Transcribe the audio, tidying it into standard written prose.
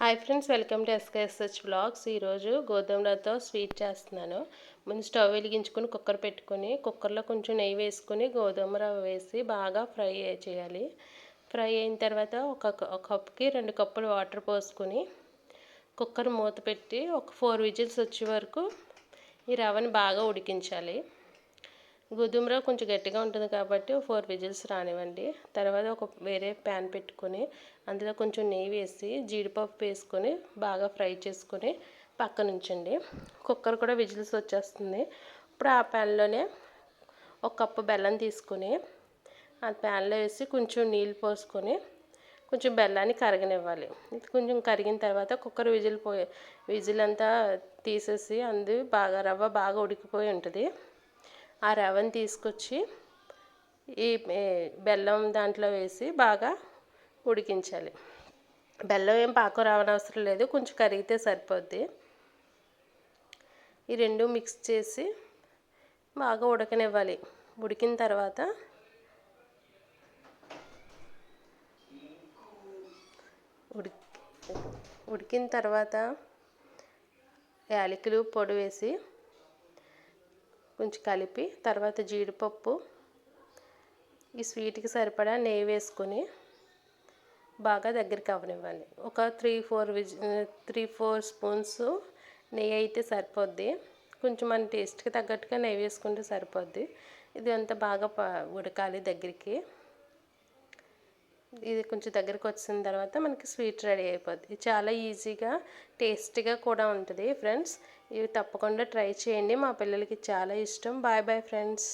Hi friends, welcome to SKSH vlogs. ఈరోజు గోధుమ రవ్వతో స్వీట్ చేస్తున్నాను. ముందు స్టవ్ వెలిగించుకొని కుక్కర్ పెట్టుకొని కుక్కర్లో కొంచెం నెయ్యి వేసుకొని గోధుమ రవ్వ వేసి బాగా ఫ్రై చేయాలి. ఫ్రై అయిన తర్వాత ఒక కప్పుకి 2 కప్పులు వాటర్ పోసుకొని కుక్కర్ మూత పెట్టి ఒక 4 విజిల్స్ వచ్చే వరకు ఈ రవ్వని బాగా ఉడికించాలి. గోధుమ రవ్వ కొంచెం గట్టిగా ఉంటుంది కాబట్టి 4 విజిల్స్ రానివ్వండి. తర్వాత ఒక వేరే ప్యాన్ పెట్టుకొని అందులో కొంచెం నెయ్యి వేసి జీడిపప్పు వేసుకొని బాగా ఫ్రై చేసుకొని పక్కన ఉంచండి. కుక్కర్ కూడా విజిల్స్ వచ్చేస్తుంది. ఇప్పుడు ఆ ప్యాన్లోనే ఒక కప్పు బెల్లం తీసుకొని ఆ ప్యాన్లో వేసి కొంచెం నీళ్ళు పోసుకొని కొంచెం బెల్లాన్ని కరగనివ్వాలి. ఇది కొంచెం కరిగిన తర్వాత కుక్కర్ విజిల్ అంతా తీసేసి రవ్వ బాగా ఉడికిపోయి ఉంటుంది. ఆ రవ్వని తీసుకొచ్చి ఈ బెల్లం దాంట్లో వేసి బాగా ఉడికించాలి. బెల్లం ఏం పాకం రావనవసరం లేదు, కొంచెం కరిగితే సరిపోద్ది. ఈ రెండు మిక్స్ చేసి బాగా ఉడకనివ్వాలి. ఉడికిన తర్వాత యాలకులు పొడి వేసి కొంచెం కలిపి తర్వాత జీడిపప్పు ఈ స్వీట్కి సరిపడా నెయ్యి వేసుకొని బాగా దగ్గరికి అవ్వనివ్వాలి. ఒక 3-4 స్పూన్స్ నెయ్యి అయితే సరిపోద్ది. కొంచెం మన టేస్ట్కి తగ్గట్టుగా నెయ్యి వేసుకుంటే సరిపోద్ది. ఇది అంతా బాగా ఉడకాలి దగ్గరికి. ఇది కొంచెం దగ్గరికి వచ్చిన తర్వాత మనకి స్వీట్ రెడీ అయిపోద్ది. చాలా ఈజీగా టేస్టీగా కూడా ఉంటుంది ఫ్రెండ్స్. ఇవి తప్పకుండా ట్రై చేయండి. మా పిల్లలకి చాలా ఇష్టం. Bye bye friends.